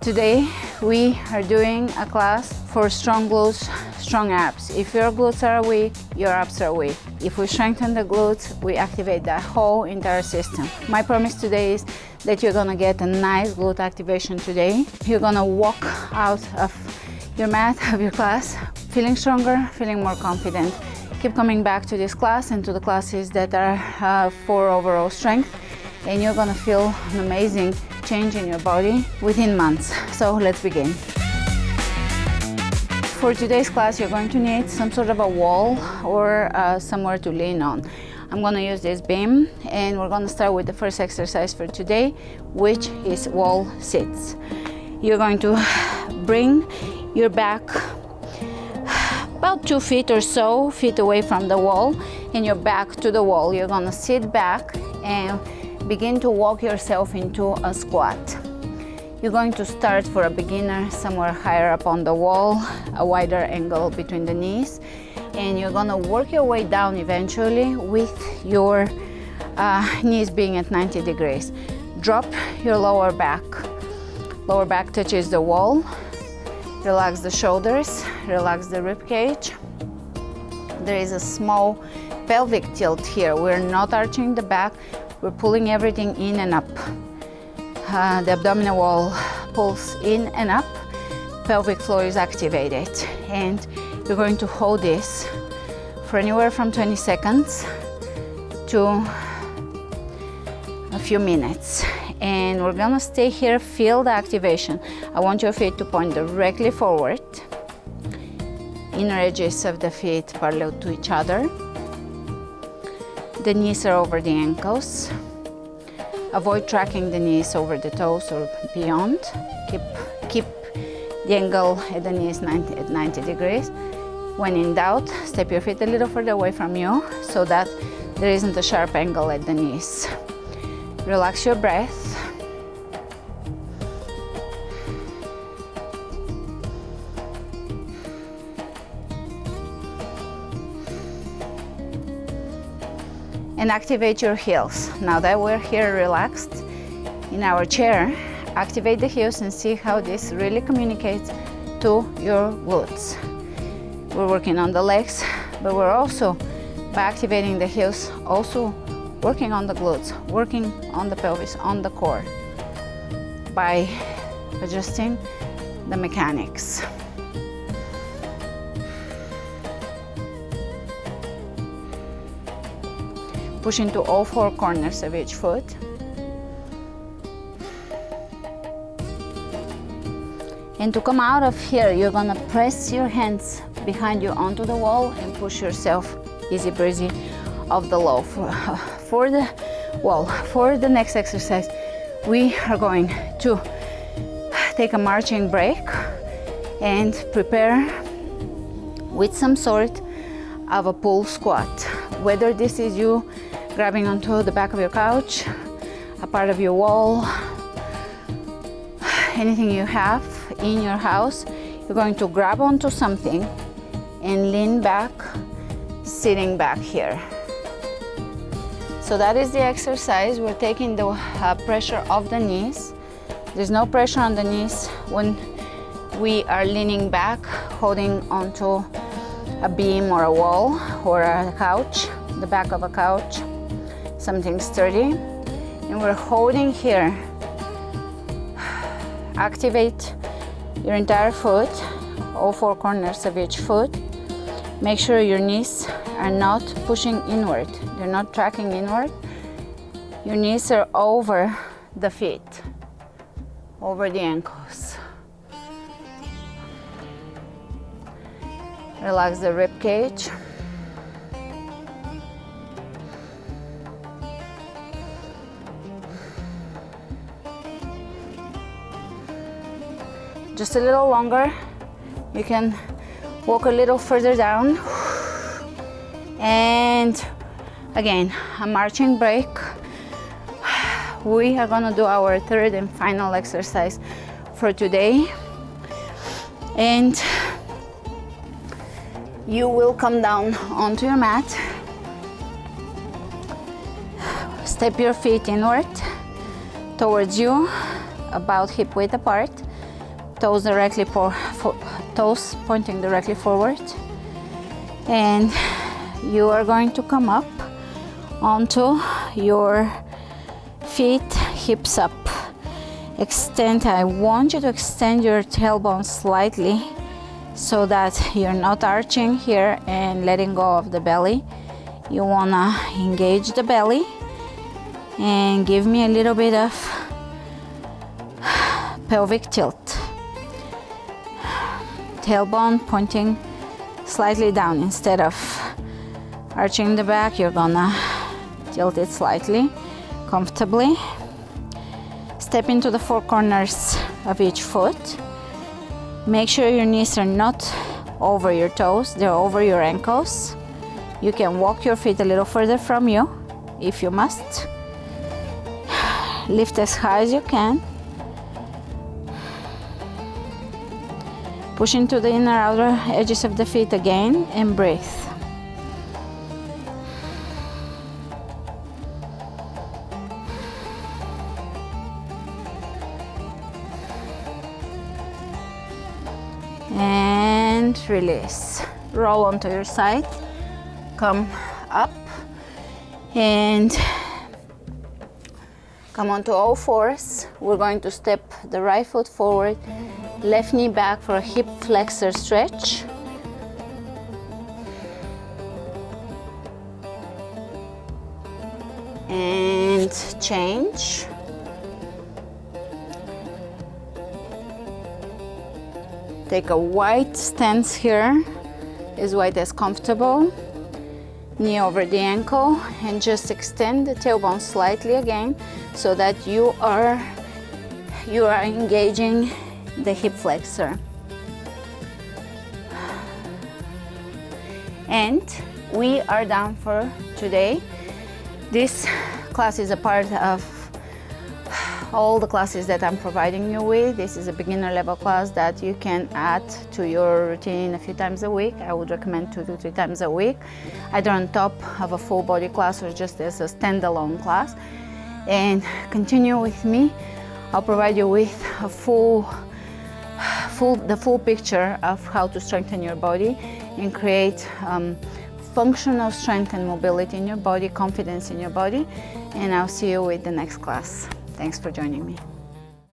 Today we are doing a class for strong glutes, strong abs. If your glutes are weak, your abs are weak. If we strengthen the glutes, we activate the whole entire system. My promise today is that you're gonna get a nice glute activation today. You're gonna walk out of your mat, of your class, feeling stronger, feeling more confident. Keep coming back to this class and to the classes that are for overall strength, and you're gonna feel an amazing change in your body within months. So let's begin. For today's class, you're going to need some sort of a wall or somewhere to lean on. I'm going to use this beam, and we're going to start with the first exercise for today, which is wall sits. You're going to bring your back about 2 feet or so feet away from the wall, and your back to the wall. You're going to sit back and begin to walk yourself into a squat. You're going to start, for a beginner, somewhere higher up on the wall, a wider angle between the knees, and you're gonna work your way down eventually with your knees being at 90 degrees. Drop your lower back. Lower back touches the wall. Relax the shoulders, relax the rib cage. There is a small pelvic tilt here. We're not arching the back, we're pulling everything in and up. The abdominal wall pulls in and up, pelvic floor is activated, and you're going to hold this for anywhere from 20 seconds to a few minutes. And we're gonna stay here, feel the activation. I want your feet to point directly forward. Inner edges of the feet parallel to each other. The knees are over the ankles. Avoid tracking the knees over the toes or beyond. Keep the angle at the knees at 90 degrees. When in doubt, step your feet a little further away from you so that there isn't a sharp angle at the knees. Relax your breath. And activate your heels. Now that we're here relaxed in our chair, activate the heels and see how this really communicates to your glutes. We're working on the legs, but we're also, by activating the heels, also working on the glutes, working on the pelvis, on the core, by adjusting the mechanics. Push into all 4 corners of each foot. And to come out of here, you're gonna press your hands behind you onto the wall and push yourself easy breezy off the low. For the next exercise, we are going to take a marching break and prepare with some sort of a pull squat. Whether this is you grabbing onto the back of your couch, a part of your wall, anything you have in your house, you're going to grab onto something and lean back, sitting back here. So that is the exercise. We're taking the pressure off the knees. There's no pressure on the knees when we are leaning back, holding onto a beam or a wall or a couch, the back of a couch, something sturdy, and we're holding here. Activate your entire foot, all 4 corners of each foot. Make sure your knees are not pushing inward, they're not tracking inward. Your knees are over the feet, over the ankles. Relax the rib cage. Just a little longer. You can walk a little further down. And again, a marching break. We are gonna do our 3rd and final exercise for today. And you will come down onto your mat. Step your feet inward towards you, about hip width apart. toes directly toes pointing directly forward, and you are going to come up onto your feet, hips up. Extend. I want you to extend your tailbone slightly so that you're not arching here and letting go of the belly. You wanna engage the belly and give me a little bit of pelvic tilt. Tailbone pointing slightly down. Instead of arching the back, you're gonna tilt it slightly, comfortably. Step into the four corners of each foot. Make sure your knees are not over your toes, they're over your ankles. You can walk your feet a little further from you if you must. Lift as high as you can. Push into the inner outer edges of the feet again and breathe. And release. Roll onto your side. Come up and come onto all fours. We're going to step the right foot forward, left knee back for a hip flexor stretch. And change. Take a wide stance here, as wide as comfortable. Knee over the ankle, and just extend the tailbone slightly again so that you are engaging the hip flexor. And we are done for today. This class is a part of all the classes that I'm providing you with. This is a beginner level class that you can add to your routine a few times a week. I would recommend 2 to 3 times a week, either on top of a full body class or just as a standalone class. And continue with me. I'll provide you with a the full picture of how to strengthen your body and create functional strength and mobility in your body, confidence in your body. And I'll see you with the next class. Thanks for joining me.